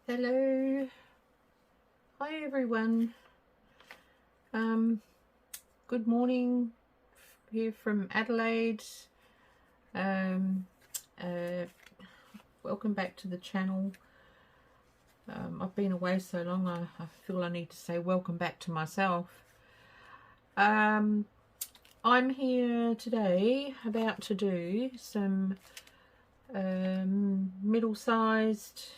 Hello, hi everyone. Good morning here from Adelaide. Um, Welcome back to the channel. I've been away so long, I feel I need to say welcome back to myself. I'm here today about to do some middle-sized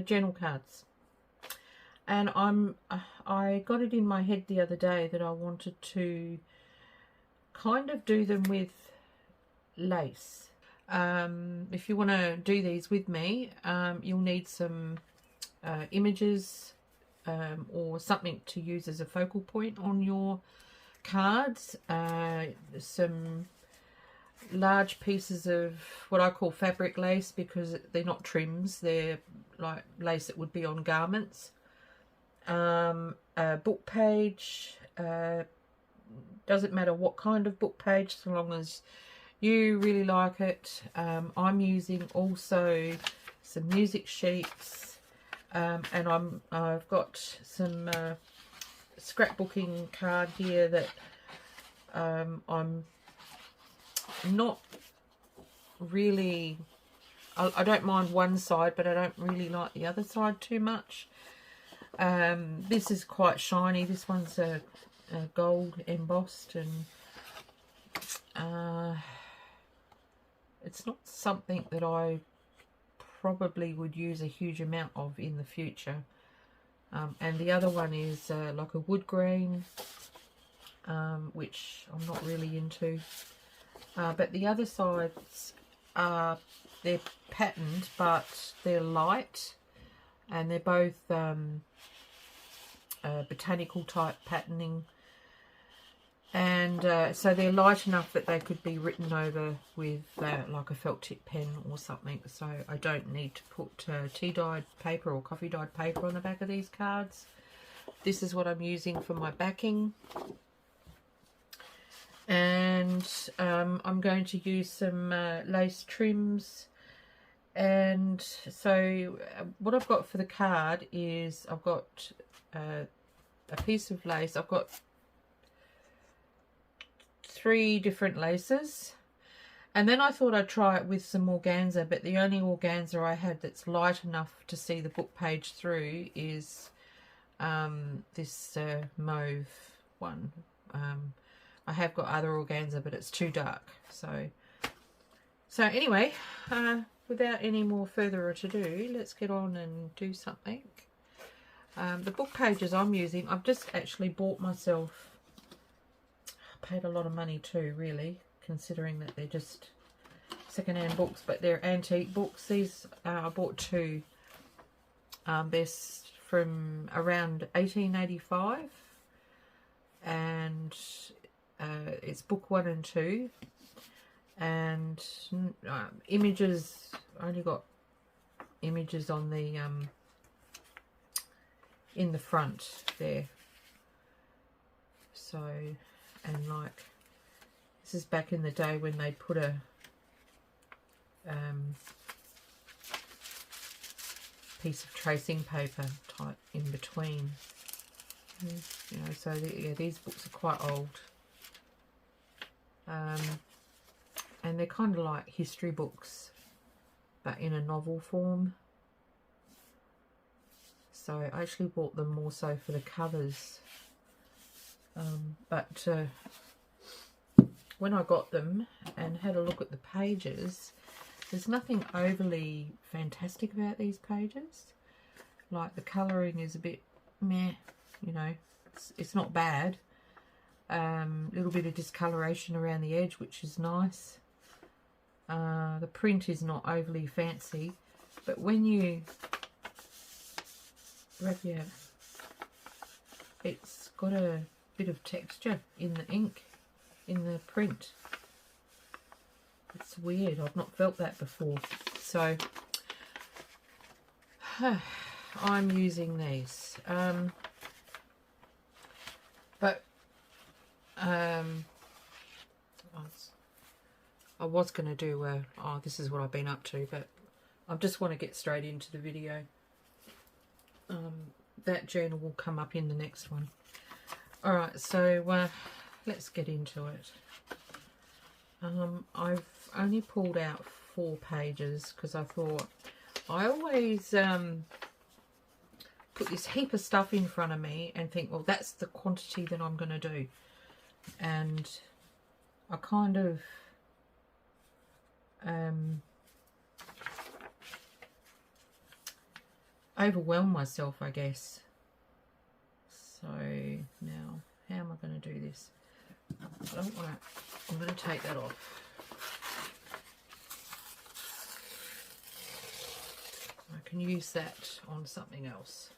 journal cards. And I got it in my head the other day that I wanted to kind of do them with lace. If you want to do these with me, you'll need some images or something to use as a focal point on your cards. Some large pieces of what I call fabric lace, because they're not trims, they're like lace that would be on garments. A book page, doesn't matter what kind of book page, so long as you really like it. I'm using also some music sheets, and I've got some scrapbooking card here that I'm not really, I don't mind one side, but I don't really like the other side too much. This is quite shiny. This one's a gold embossed, and it's not something that I probably would use a huge amount of in the future. And the other one is like a wood grain, which I'm not really into. But the other sides are, they're patterned, but they're light, and they're both botanical type patterning, and so they're light enough that they could be written over with like a felt tip pen or something, so I don't need to put tea dyed paper or coffee dyed paper on the back of these cards. This is what I'm using for my backing, and I'm going to use some lace trims. And so what I've got for the card is I've got a piece of lace. I've got 3 different laces, and then I thought I'd try it with some organza, but the only organza I had that's light enough to see the book page through is this mauve one. I have got other organza, but it's too dark. So anyway, without any more further ado, let's get on and do something. The book pages I'm using, I've just actually bought myself, paid a lot of money too, really, considering that they're just second-hand books, but they're antique books. These I bought 2. They're from around 1885, and it's book 1 and 2, and images, I only got images on the in the front there. So, and like, this is back in the day when they put a piece of tracing paper type in between, you know, so yeah, these books are quite old, and they're kind of like history books but in a novel form. So I actually bought them more so for the covers, but when I got them and had a look at the pages, there's nothing overly fantastic about these pages. Like, the colouring is a bit meh, you know, it's not bad. Little bit of discoloration around the edge, which is nice. The print is not overly fancy, but when you it's got a bit of texture in the ink, in the print. It's weird, I've not felt that before. So I'm using these, but I was going to do oh, this is what I've been up to, but I just want to get straight into the video. That journal will come up in the next one. Alright, so let's get into it. I've only pulled out 4 pages because I thought I always put this heap of stuff in front of me and think, well, that's the quantity that I'm going to do. And I kind of overwhelm myself, I guess. So now, how am I going to do this? I don't want to. I'm going to take that off. I can use that on something else.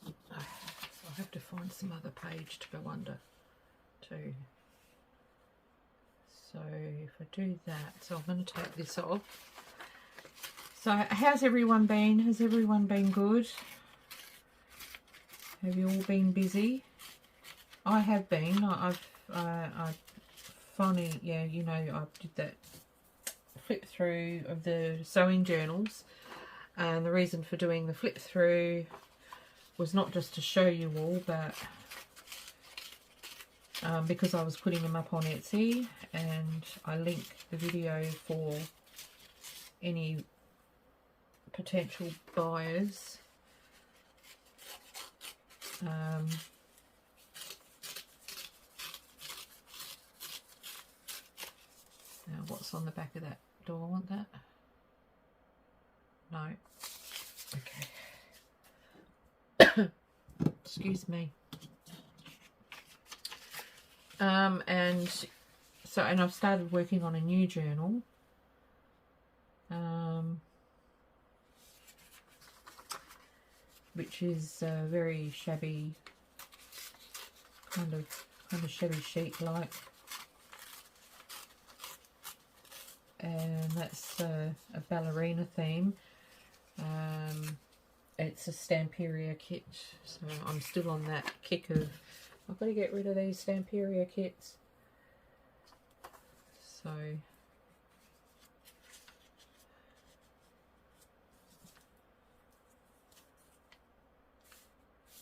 I'll have to find some other page to go under too. So if I do that, so I'm going to take this off. So how's everyone been? Has everyone been good? Have you all been busy? I have been. I finally, yeah, you know, I did that flip through of the sewing journals, and the reason for doing the flip through was not just to show you all, but because I was putting them up on Etsy, and I link the video for any potential buyers. Now, what's on the back of that? Do I want that? No. Okay. Excuse me. And so, and I've started working on a new journal. Which is very shabby, kind of shabby chic like. And that's a ballerina theme. It's a Stamperia kit, so I'm still on that kick of I've got to get rid of these Stamperia kits. So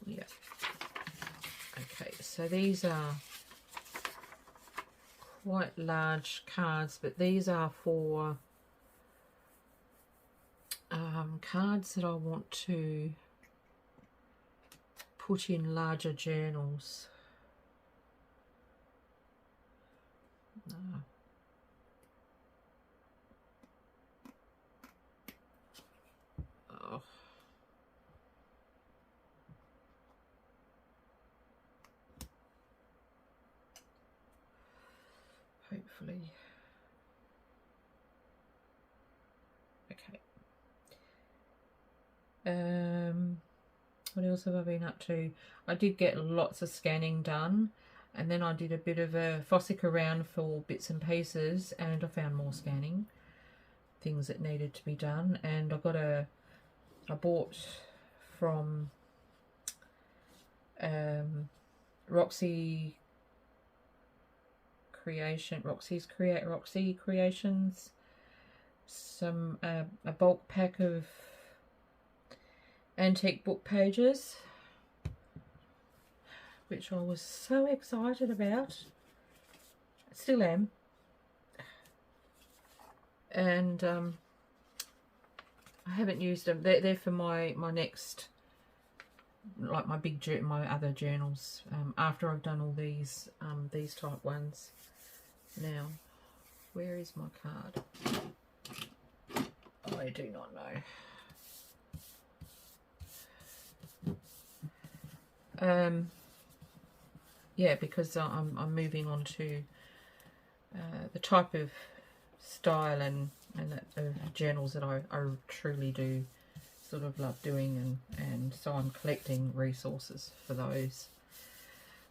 yeah, okay, so these are quite large cards, but these are for cards that I want to put in larger journals. Oh. Hopefully. Okay. What else have I been up to? I did get lots of scanning done, and then I did a bit of a fossick around for bits and pieces, and I found more scanning things that needed to be done. And I bought from Roxy Creations some a bulk pack of antique book pages, which I was so excited about. Still am. And I haven't used them. They're for my next, like my other journals, after I've done all these type ones. Now, where is my card? I do not know. Yeah, because I'm moving on to the type of style and journals that I truly do sort of love doing, and so I'm collecting resources for those.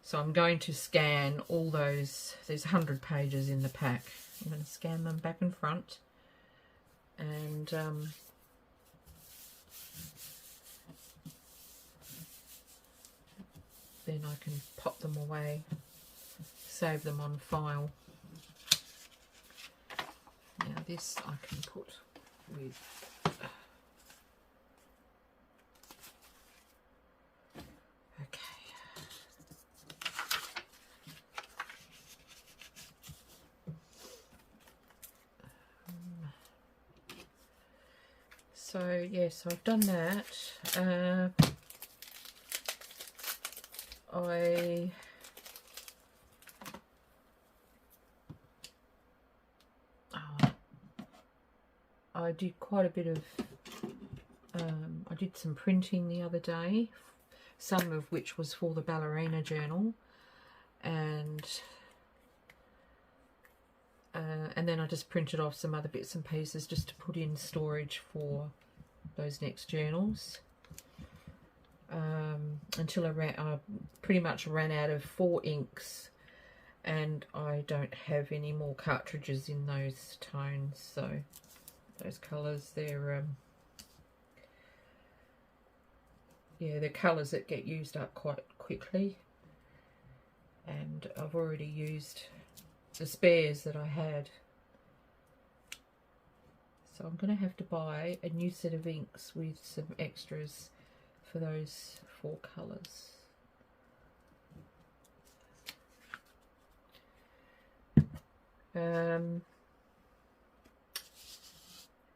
So I'm going to scan all those. There's 100 pages in the pack. I'm going to scan them back and front, and then I can pop them away, save them on file. Now this I can put with so yes, I've done that. I did quite a bit of I did some printing the other day, some of which was for the ballerina journal, and then I just printed off some other bits and pieces just to put in storage for those next journals, until I pretty much ran out of 4 inks, and I don't have any more cartridges in those tones, so those colours, they're yeah, they're colours that get used up quite quickly, and I've already used the spares that I had. So I'm going to have to buy a new set of inks with some extras for those 4 colours.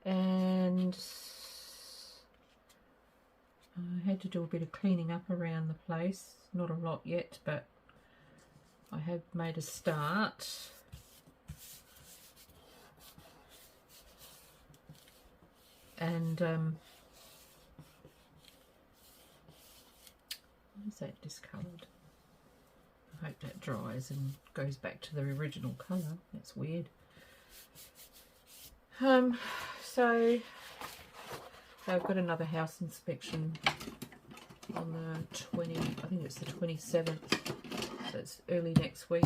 And I had to do a bit of cleaning up around the place. Not a lot yet, but I have made a start. And what is that discoloured? I hope that dries and goes back to the original colour. That's weird. So I've got another house inspection on the I think it's the 27th, so it's early next week.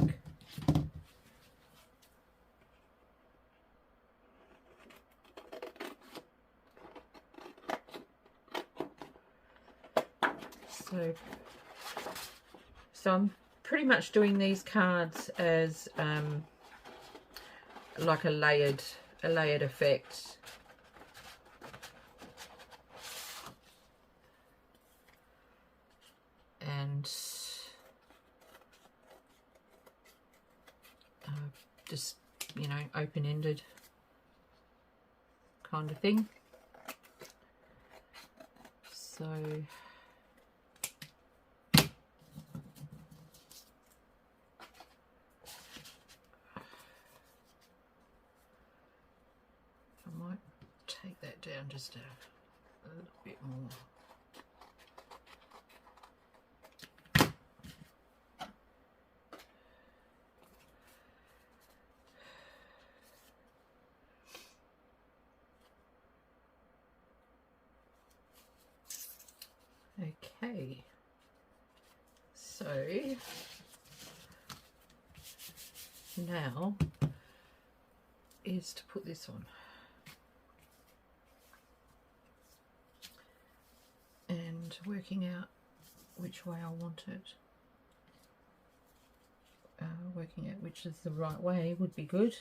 So I'm pretty much doing these cards as like a layered effect. And just, you know, open-ended kind of thing. So I might take that down just a little bit more. Okay, so now is to put this on and working out which way I want it. Working out which is the right way would be good.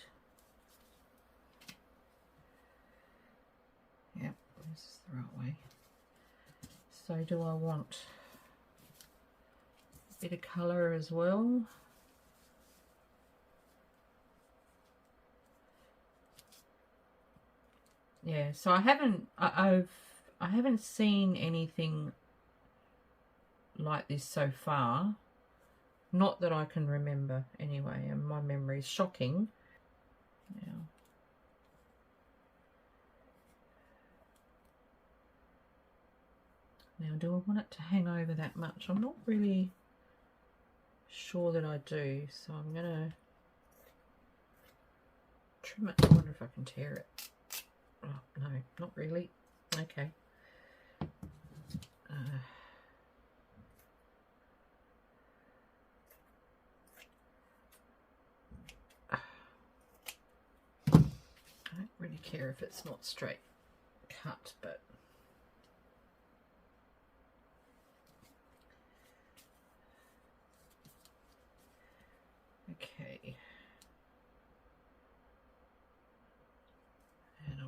Yep, this is the right way. So do I want a bit of colour as well? Yeah, so I haven't seen anything like this so far. Not that I can remember anyway, and my memory is shocking. Now, do I want it to hang over that much? I'm not really sure that I do, so I'm going to trim it. I wonder if I can tear it. Oh, no, not really. Okay. I don't really care if it's not straight cut, but okay.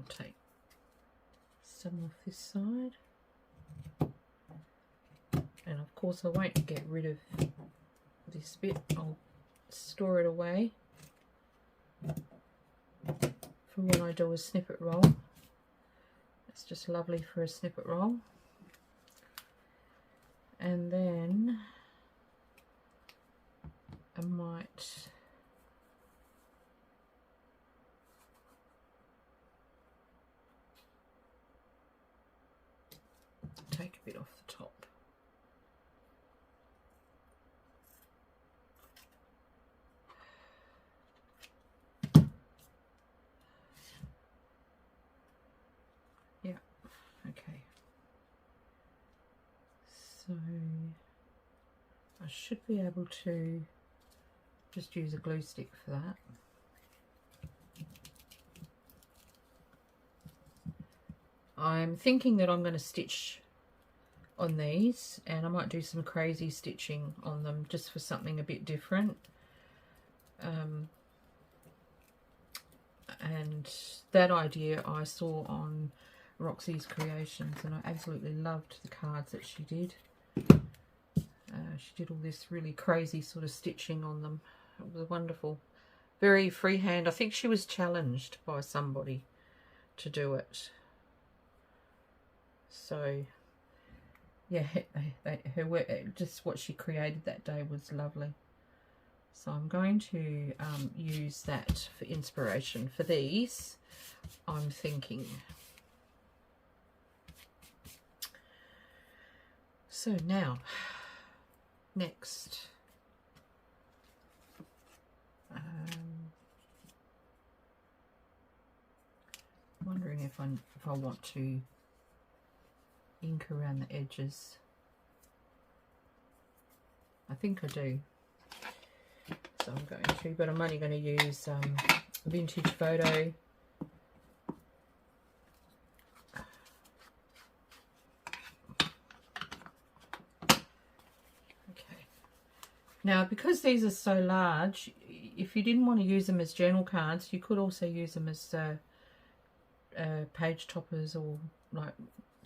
I'll take some off this side, and of course I won't get rid of this bit. I'll store it away for when I do a snippet roll. It's just lovely for a snippet roll. And then I might take a bit off the top. Yeah, okay. So I should be able to just use a glue stick for that. I'm thinking that I'm going to stitch on these, and I might do some crazy stitching on them just for something a bit different. And that idea I saw on Roxy's Creations, and I absolutely loved the cards that she did. She did all this really crazy sort of stitching on them. It was wonderful. Very freehand. I think she was challenged by somebody to do it. So yeah, her work, just what she created that day was lovely. So I'm going to use that for inspiration for these, I'm thinking. So now, next, wondering if I want to ink around the edges. I think I do. So I'm going to, but I'm only going to use Vintage Photo. Okay. Now, because these are so large, if you didn't want to use them as journal cards, you could also use them as page toppers, or like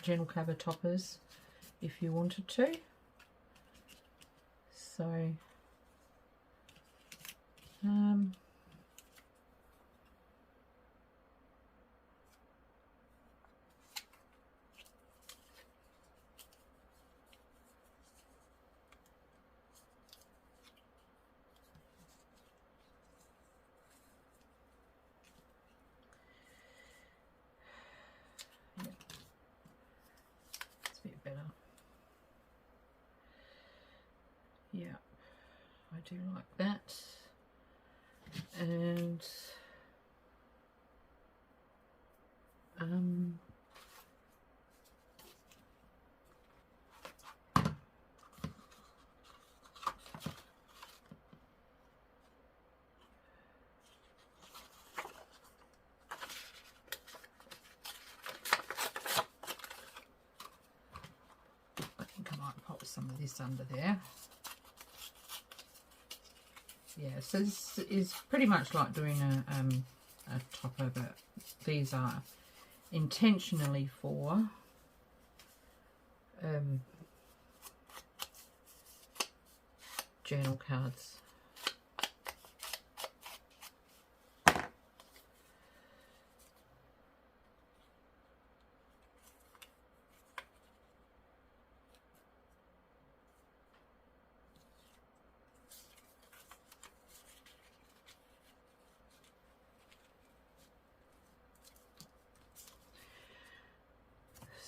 journal cover toppers if you wanted to. So better. Yeah, I do like that. And I think I might pop some of this under there. Yeah, so this is pretty much like doing a topper, but these are intentionally for journal cards.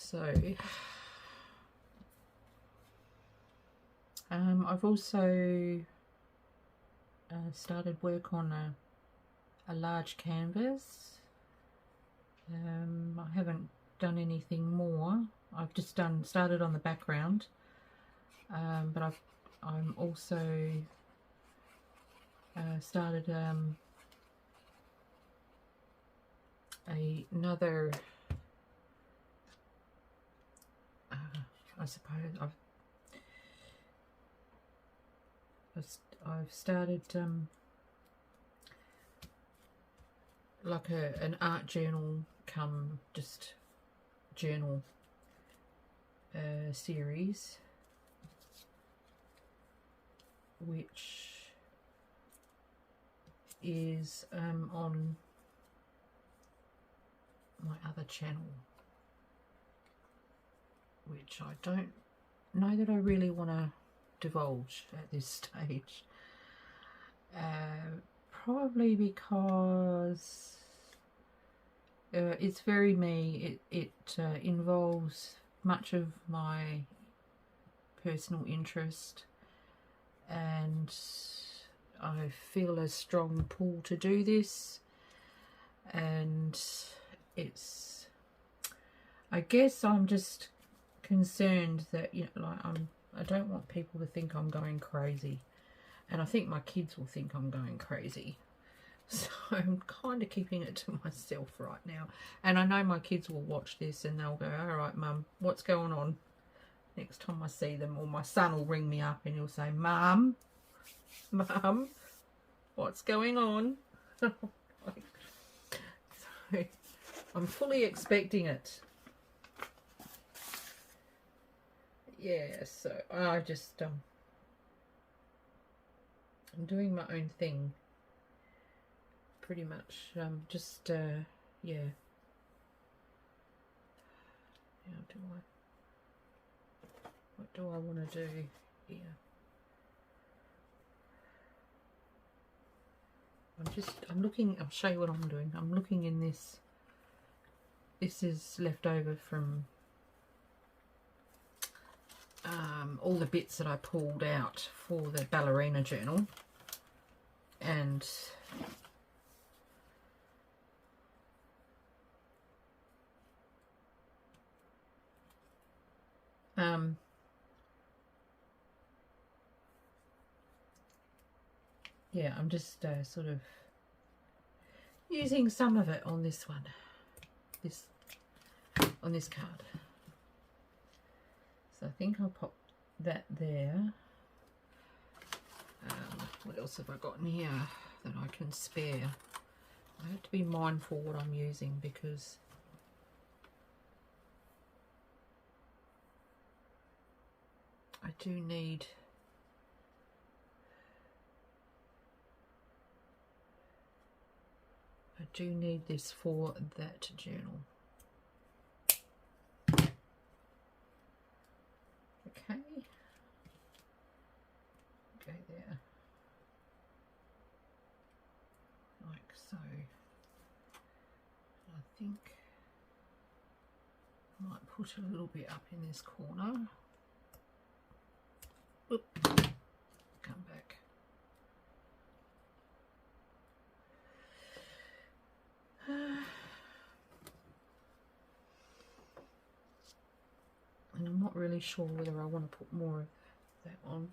So I've also started work on a large canvas. I haven't done anything more. I've just started on the background, but I'm also started another. I suppose I've started like an art journal come just journal series, which is on my other channel, which I don't know that I really want to divulge at this stage. Probably because it's very me. It involves much of my personal interest, and I feel a strong pull to do this, and it's, I guess I'm just concerned that, you know, like I don't want people to think I'm going crazy, and I think my kids will think I'm going crazy. So I'm kind of keeping it to myself right now. And I know my kids will watch this and they'll go, all right, Mum, what's going on? Next time I see them, or my son will ring me up and he'll say, Mum, what's going on? So I'm fully expecting it. Yeah, so I just, I'm doing my own thing. Pretty much, yeah. Now, what do I want to do here? I'm looking, I'll show you what I'm doing. I'm looking in this. This is left over from all the bits that I pulled out for the ballerina journal. And yeah, I'm just sort of using some of it on this one, on this card. So I think I'll pop that there. What else have I got in here that I can spare? I have to be mindful what I'm using, because I do need this for that journal. Okay, go there, like so. I think I might put a little bit up in this corner. Oop, come back. And I'm not really sure whether I want to put more of that on.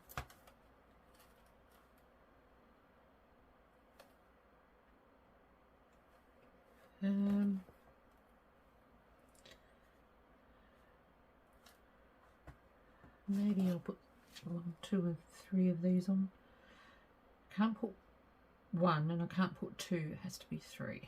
Maybe I'll put 1, 2, or 3 of these on. Can't put 1 and I can't put 2, it has to be 3.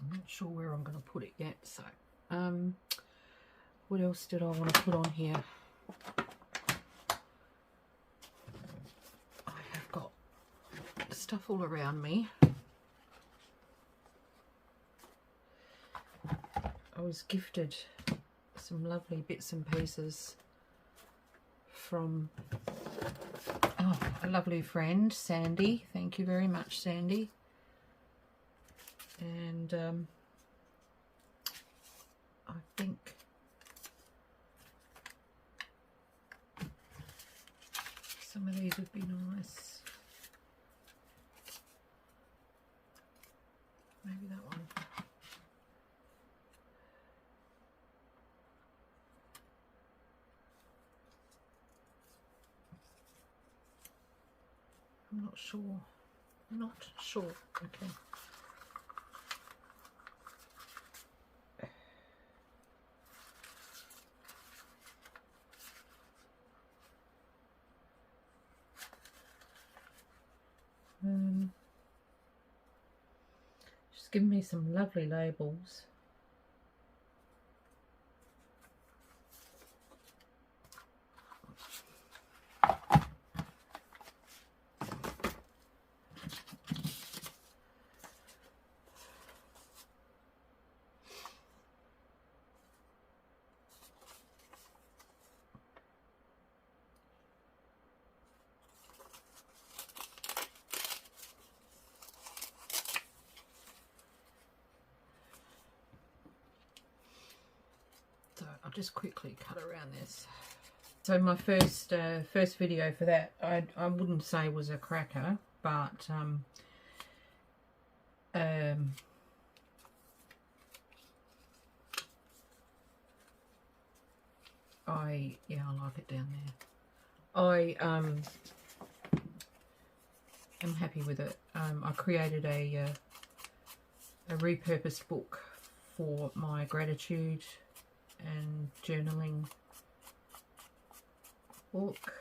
I'm not sure where I'm going to put it yet, so what else did I want to put on here? I have got stuff all around me. I was gifted some lovely bits and pieces from a lovely friend, Sandy. Thank you very much, Sandy. And I think some of these would be nice. Maybe that one. I'm not sure. Not sure. Okay. She's given me some lovely labels. So I'll just quickly cut around this. So my first video for that, I wouldn't say was a cracker, but I like it down there. I am happy with it. I created a repurposed book for my gratitude and journaling book.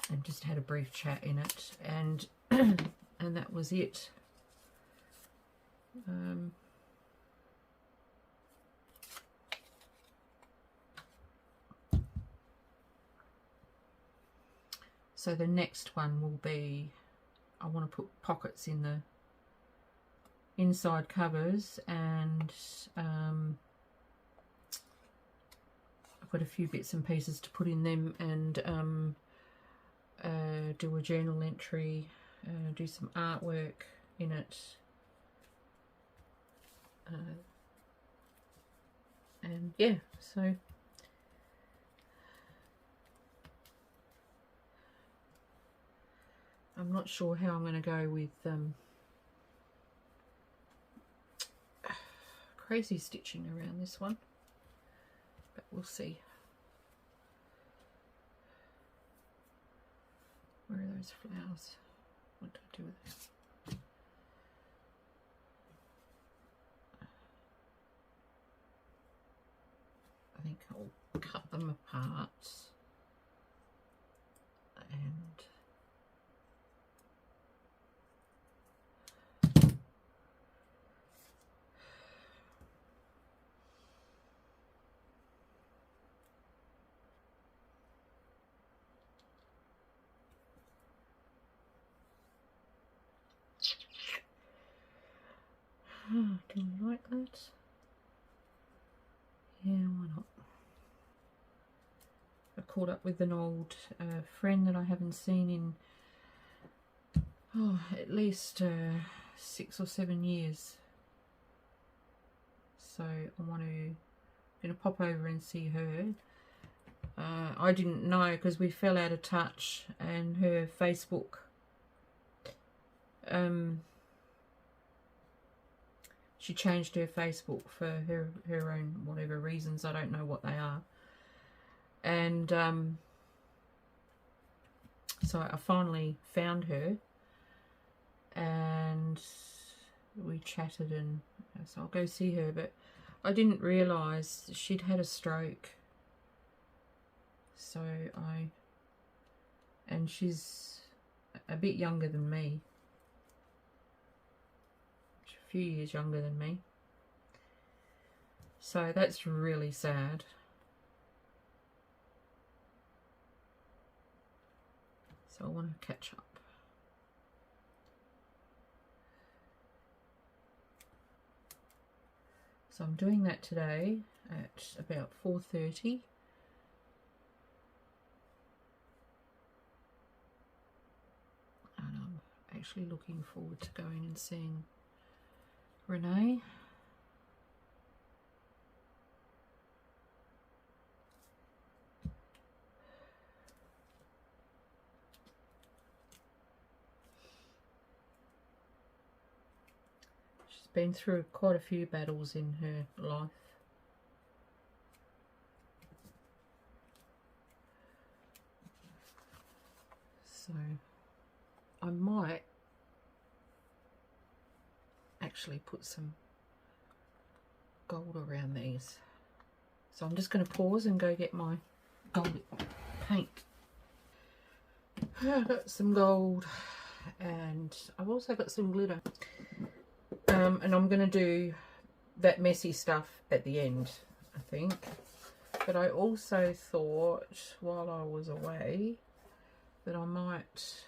And just had a brief chat in it, and and that was it. So the next one will be, I want to put pockets in the inside covers, and I've got a few bits and pieces to put in them, and do a journal entry, do some artwork in it, and yeah, so I'm not sure how I'm going to go with crazy stitching around this one, but we'll see. Where are those flowers? What do I do with them? I think I'll cut them apart and do I like that? Yeah, why not? I caught up with an old friend that I haven't seen in at least 6 or 7 years. So I'm gonna pop over and see her. I didn't know because we fell out of touch, and her Facebook she changed her Facebook for her own whatever reasons. I don't know what they are. And so I finally found her, and we chatted, and so I'll go see her. But I didn't realise she'd had a stroke. So and she's a bit younger than me. A few years younger than me. So that's really sad. So I want to catch up. So I'm doing that today at about 4:30. And I'm actually looking forward to going and seeing Renee. She's been through quite a few battles in her life. So I might actually put some gold around these. So I'm just going to pause and go get my gold paint. I've got some gold and I've also got some glitter. And I'm going to do that messy stuff at the end, I think. But I also thought while I was away that I might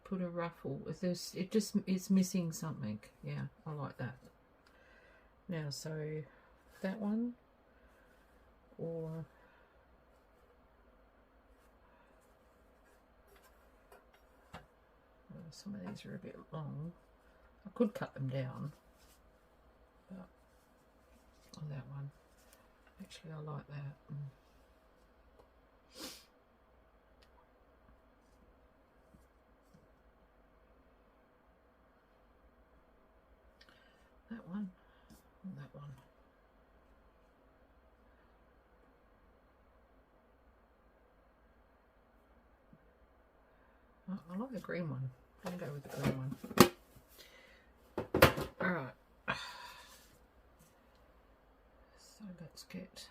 put a ruffle. It's missing something. Yeah, I like that. Now, so that one, or some of these are a bit long. I could cut them down, but that one, actually I like that. That one, and that one. Oh, I like the green one. I'm going to go with the green one. Alright. So let's get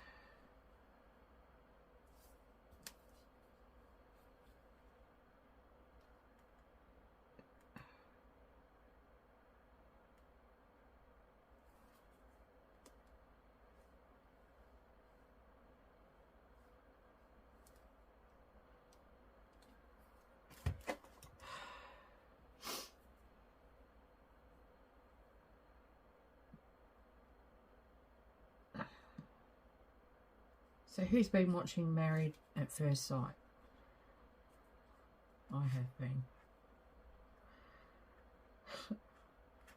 So who's been watching Married at First Sight? I have been.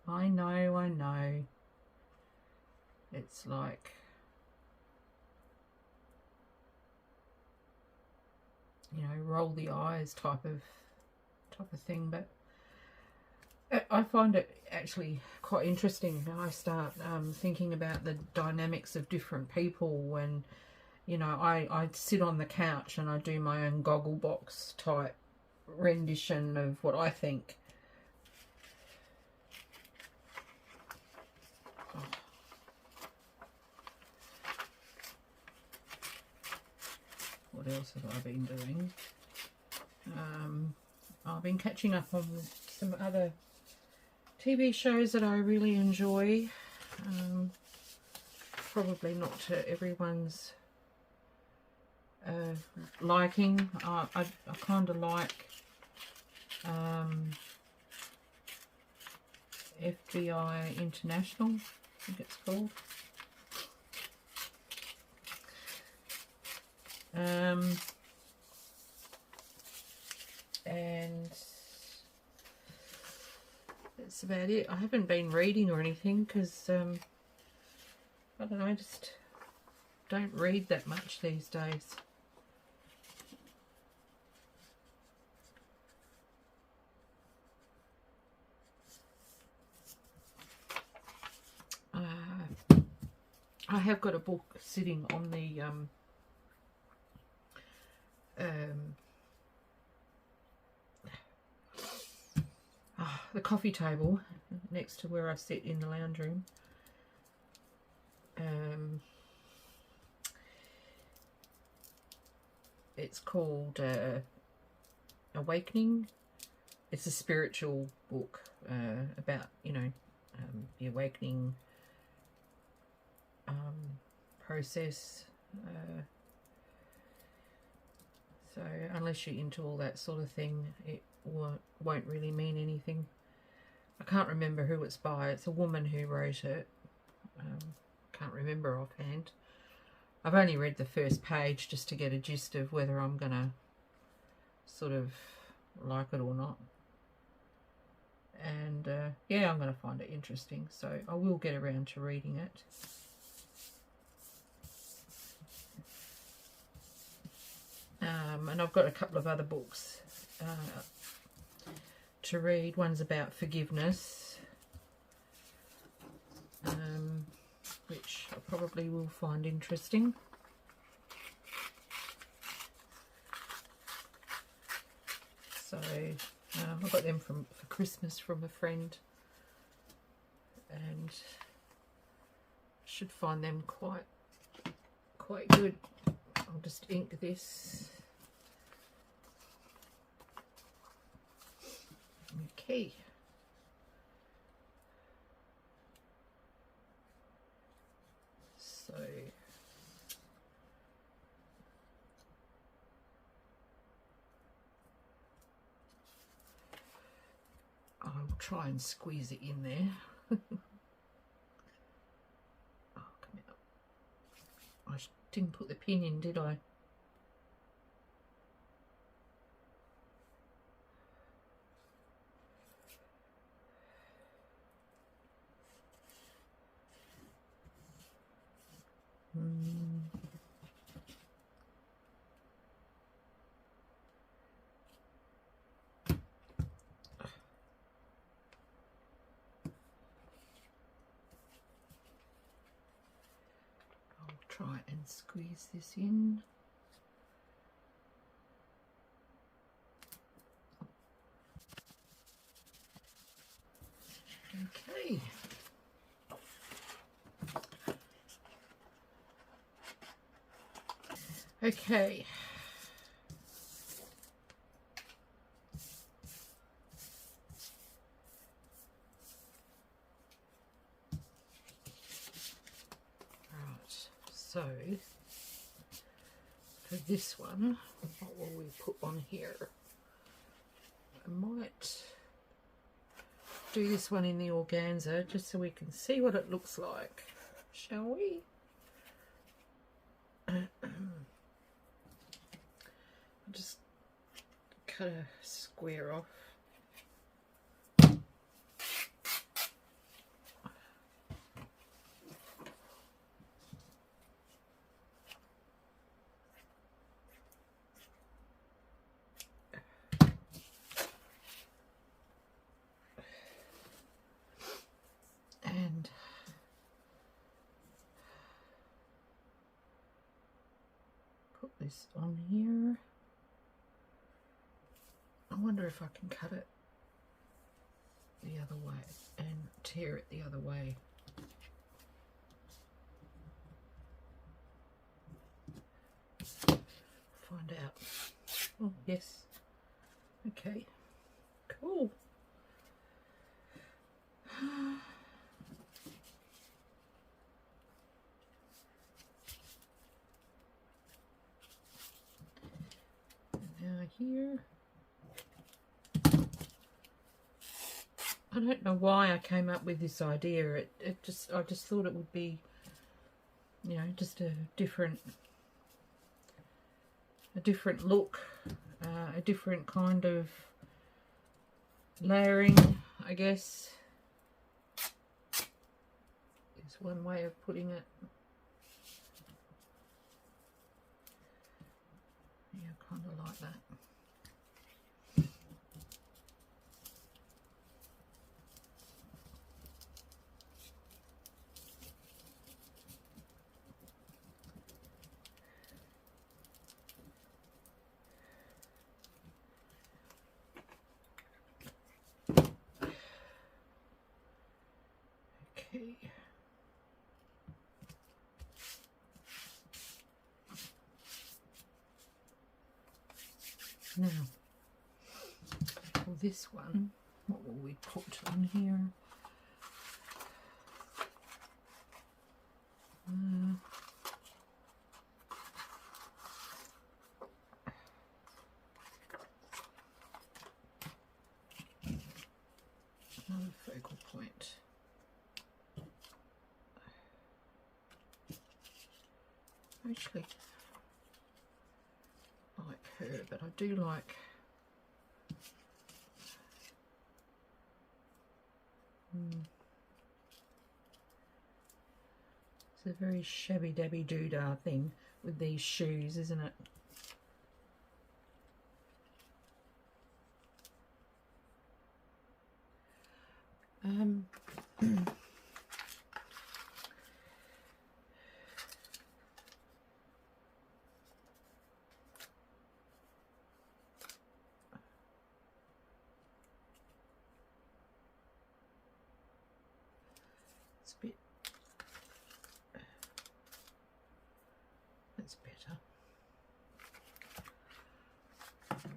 I know. It's like, you know, roll the eyes type of thing, but I find it actually quite interesting. I start thinking about the dynamics of different people when, you know, I sit on the couch and I do my own goggle box type rendition of what I think. Oh. What else have I been doing? I've been catching up on some other TV shows that I really enjoy. Probably not to everyone's liking. I kind of like FBI International, I think it's called. And that's about it. I haven't been reading or anything because I don't know, I just don't read that much these days. I have got a book sitting on the coffee table next to where I sit in the lounge room. It's called Awakening. It's a spiritual book about, you know, the awakening process. So unless you're into all that sort of thing, it won't really mean anything. I can't remember who it's by. It's a woman who wrote it. Can't remember offhand. I've only read the first page just to get a gist of whether I'm gonna sort of like it or not. And yeah, I'm gonna find it interesting, so I will get around to reading it. And I've got a couple of other books to read. One's about forgiveness. which I probably will find interesting. So I got them for Christmas from a friend, and should find them quite good. I'll just ink this. Okay. So I will try and squeeze it in there. Oh, come out. I didn't put the pin in, did I? I'll try and squeeze this in. Okay. Okay. Right, so for this one, what will we put on here? I might do this one in the organza just so we can see what it looks like, shall we? Just cut a square off. And put this on here. I wonder if I can cut it the other way and tear it the other way. Find out. Oh, yes. Okay. Cool. Now here. I don't know why I came up with this idea. I just thought it would be, you know, just a different look, a different kind of layering, I guess. Is one way of putting it. Yeah, kind of like that. Okay. Now, for this one, what will we put on here? Another focal point. Actually, like her, but I do like it's a very shabby dabby doodah thing with these shoes, isn't it?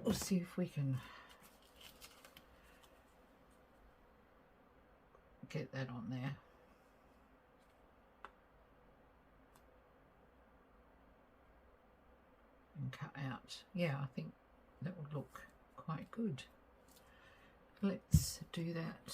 We'll see if we can get that on there. And cut out. Yeah, I think that would look quite good. Let's do that.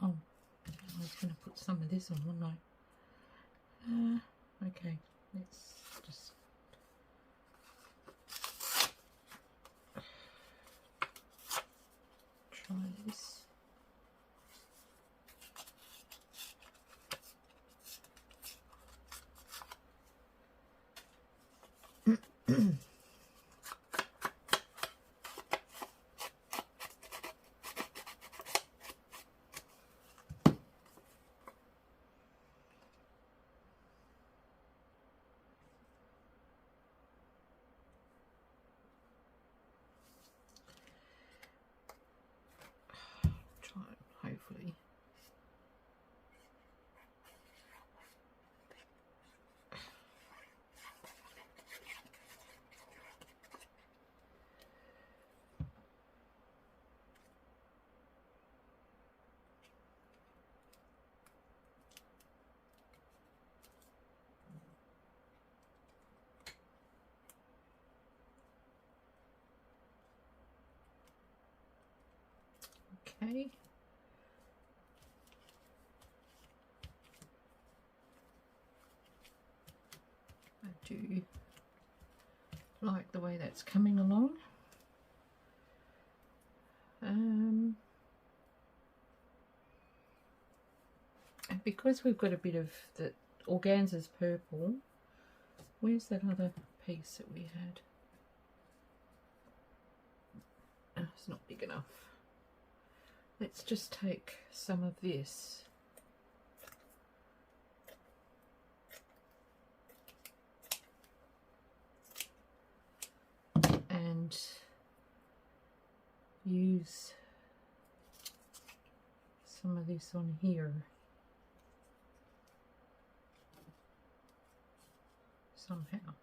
Oh, I was going to put some of this on, wasn't I? Okay, let's just try this. Hopefully. Okay. I do like the way that's coming along. And because we've got a bit of the organza's purple, where's that other piece that we had? Oh, it's not big enough. Let's just take some of this and use some of this on here somehow.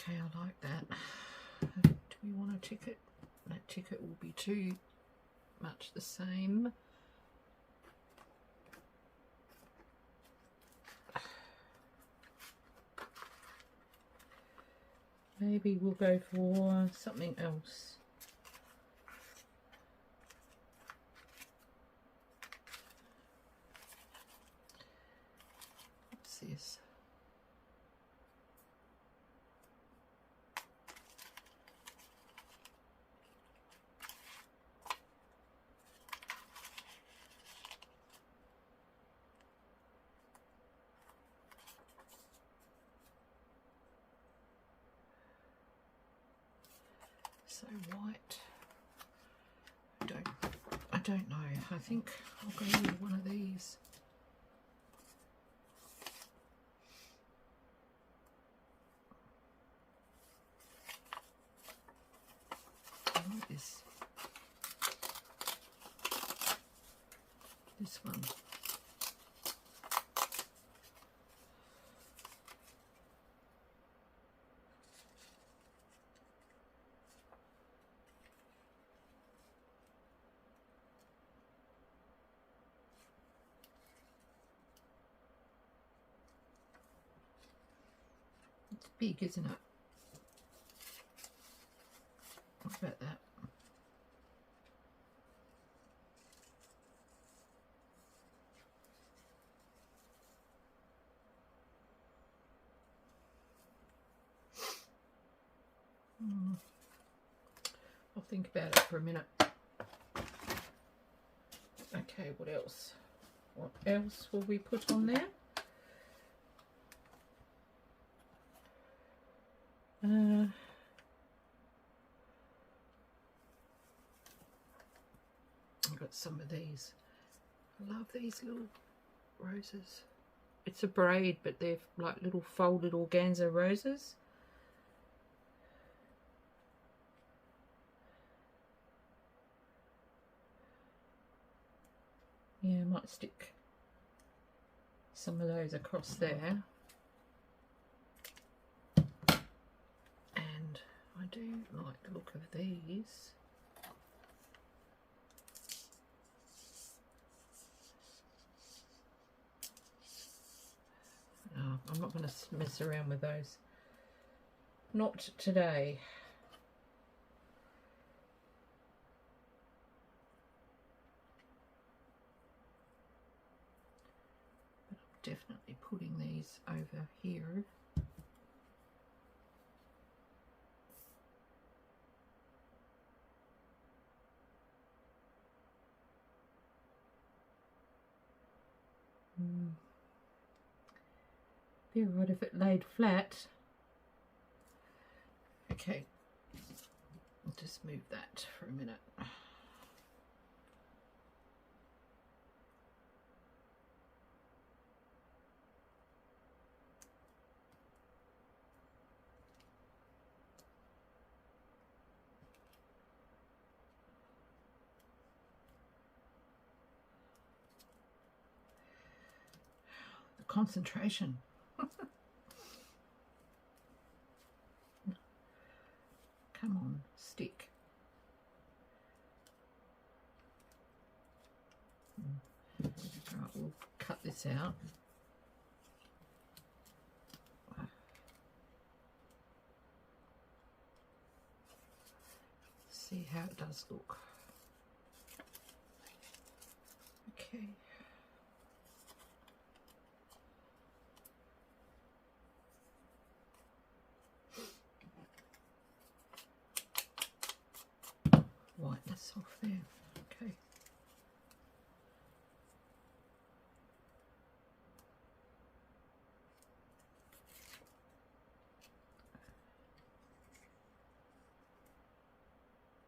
Okay, I like that. Do we want a ticket? That ticket will be too much the same. Maybe we'll go for something else. What's this? So white. I don't know. I think I'll go with one of these. I like this. This one. It's big, isn't it? about that. I'll think about it for a minute. Okay, what else? What else will we put on there? I've got some of these. I love these little roses. It's a braid, but they're like little folded organza roses. Yeah, I might stick some of those across there. And I do like the look of these. Oh, I'm not going to mess around with those. Not today. But I'm definitely putting these over here. Be alright if it laid flat. Okay, I'll just move that for a minute. The concentration. Come on, stick. Right, we'll cut this out. See how it does look. Okay. Wipe this off there. Okay.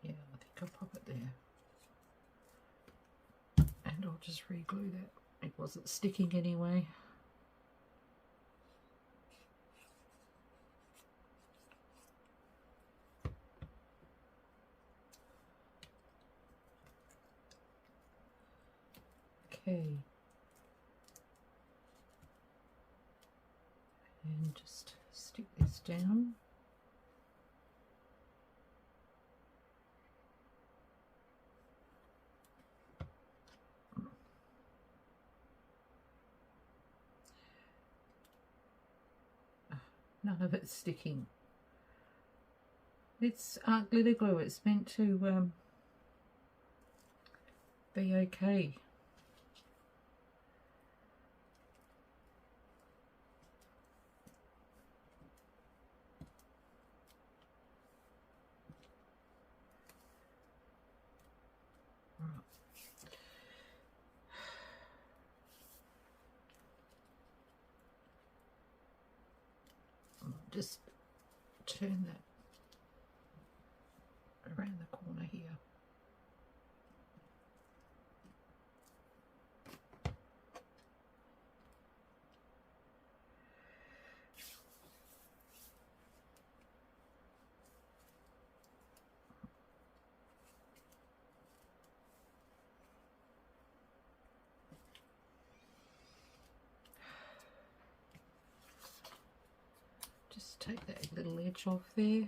Yeah, I think I'll pop it there. And I'll just re-glue that. It wasn't sticking anyway. Okay. And just stick this down. None of it's sticking. It's glitter glue. It's meant to be okay. Just turn that around the corner here. Just take that little edge off there.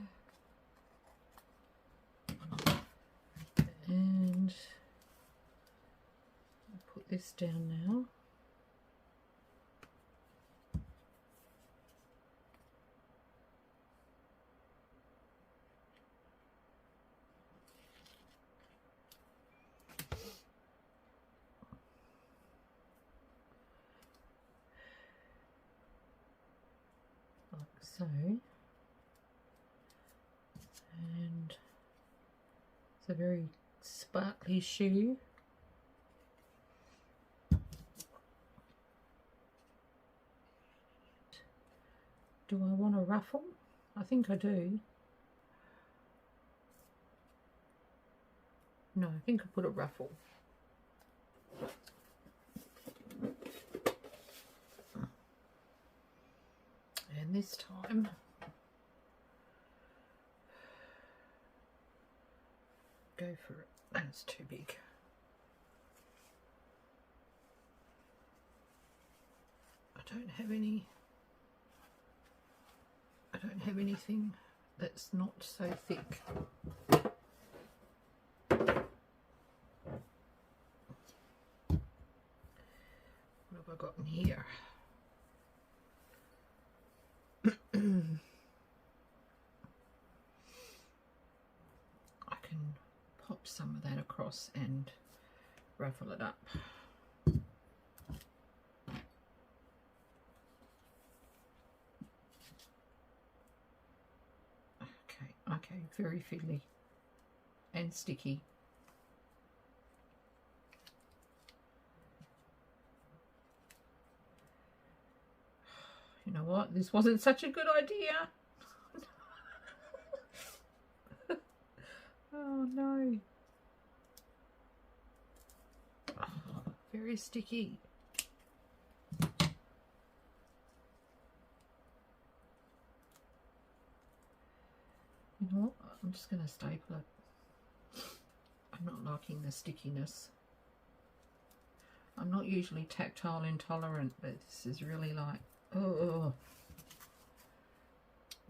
And I'll put this down now. so, and it's a very sparkly shoe. Do I want a ruffle? I think I do. No, I think I put a ruffle. And this time, go for it. That's too big. I don't have anything that's not so thick. What have I got in here? I can pop some of that across and ruffle it up. Okay, very fiddly and sticky. You know what? This wasn't such a good idea. Oh no. Oh, very sticky. You know what? I'm just going to staple it. I'm not liking the stickiness. I'm not usually tactile intolerant, but this is really like, oh.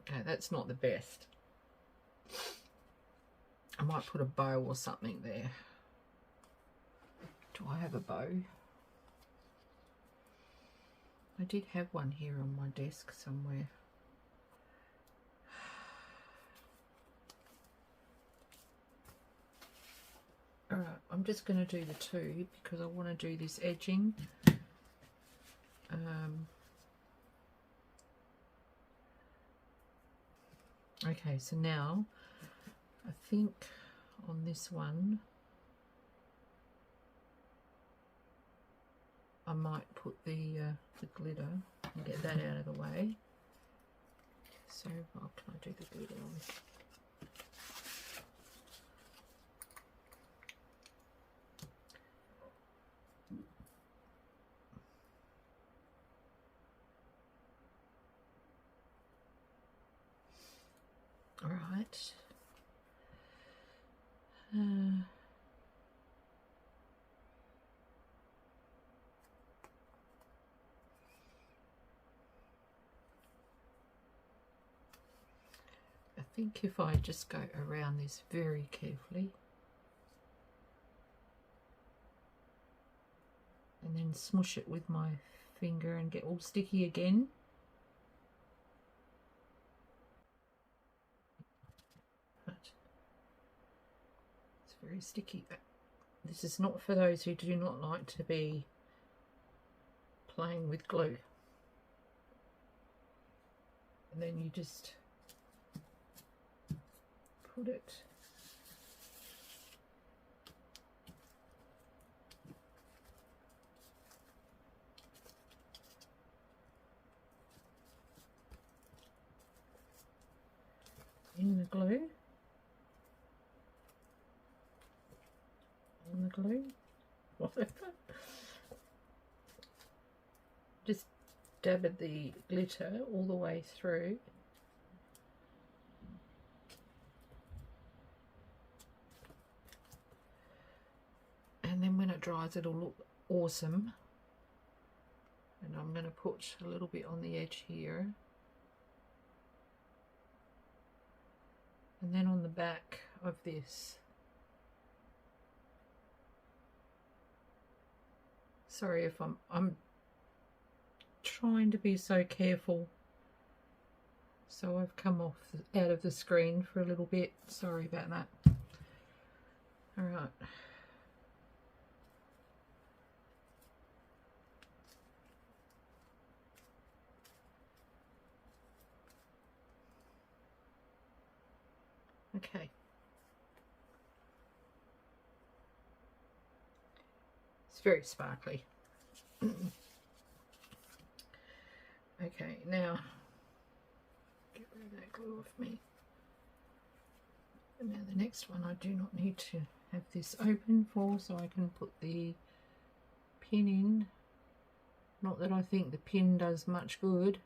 Okay, that's not the best. I might put a bow or something there. Do I have a bow? I did have one here on my desk somewhere. Alright, I'm just going to do the two because I want to do this edging. Okay, so now I think on this one I might put the glitter and get that out of the way. So can I do the glitter on? All right. I think if I just go around this very carefully and then smush it with my finger and get all sticky again. It's very sticky. This is not for those who do not like to be playing with glue. And then you just put it in the glue. In the glue, whatever. Just dab the glitter all the way through. And then when it dries, it'll look awesome. And I'm going to put a little bit on the edge here. And then on the back of this. Sorry if I'm trying to be so careful. So I've come off out of the screen for a little bit. Sorry about that. All right. Okay. It's very sparkly. Okay, now get rid of that glue off me. And now the next one I do not need to have this open for, so I can put the pin in. Not that I think the pin does much good.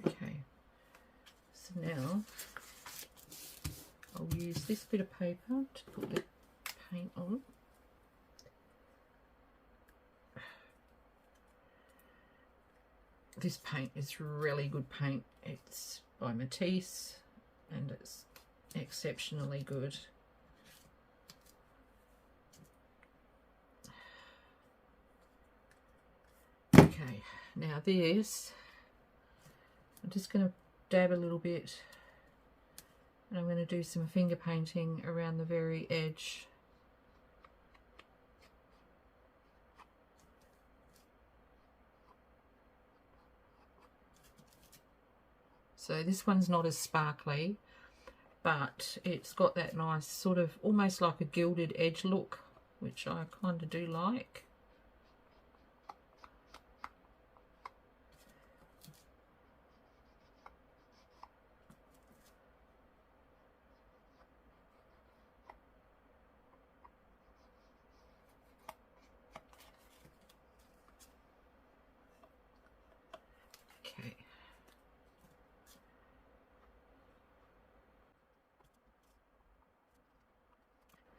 Okay, so now I'll use this bit of paper to put the paint on. This paint is really good paint. It's by Matisse and it's exceptionally good. Okay, now this, I'm just going to dab a little bit and I'm going to do some finger painting around the very edge. So this one's not as sparkly, but it's got that nice sort of almost like a gilded edge look, which I kind of do like. Okay.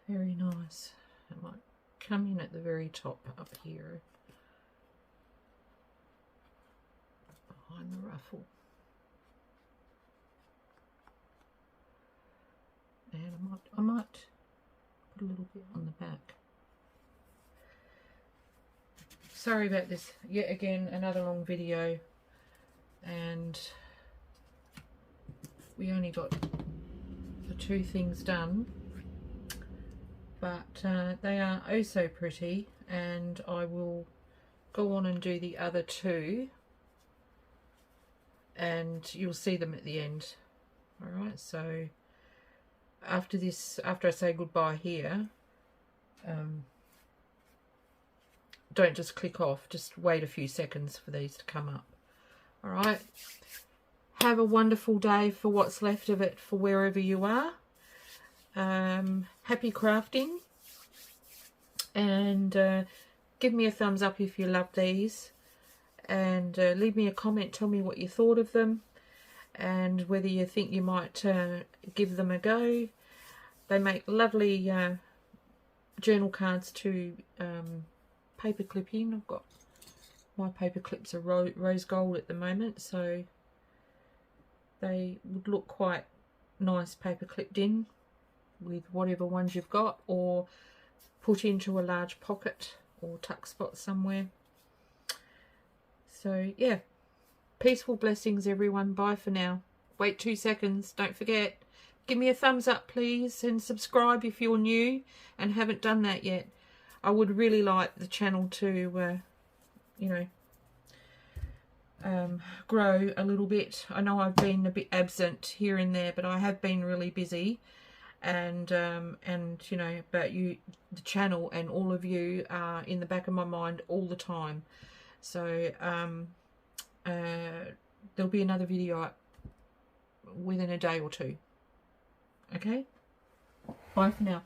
Very nice. It might come in at the very top up here, behind the ruffle. And I might put a little bit on the back. Sorry about this, yet again another long video, and we only got the two things done, but they are oh so pretty, and I will go on and do the other two and you'll see them at the end. Alright, so after this, after I say goodbye here, don't just click off, just wait a few seconds for these to come up. Alright, have a wonderful day for what's left of it, for wherever you are. Happy crafting, and give me a thumbs up if you love these, and leave me a comment, tell me what you thought of them and whether you think you might give them a go. They make lovely journal cards to paper clip in. I've got my paper clips are rose gold at the moment, so they would look quite nice paper clipped in with whatever ones you've got, or put into a large pocket or tuck spot somewhere. So yeah, peaceful blessings everyone. Bye for now. Wait 2 seconds, don't forget, give me a thumbs up please, and subscribe if you're new and haven't done that yet. I would really like the channel to you know, grow a little bit. I know I've been a bit absent here and there, but I have been really busy, and you know, but you, the channel and all of you are in the back of my mind all the time. So there'll be another video up within a day or two. Okay, bye for now.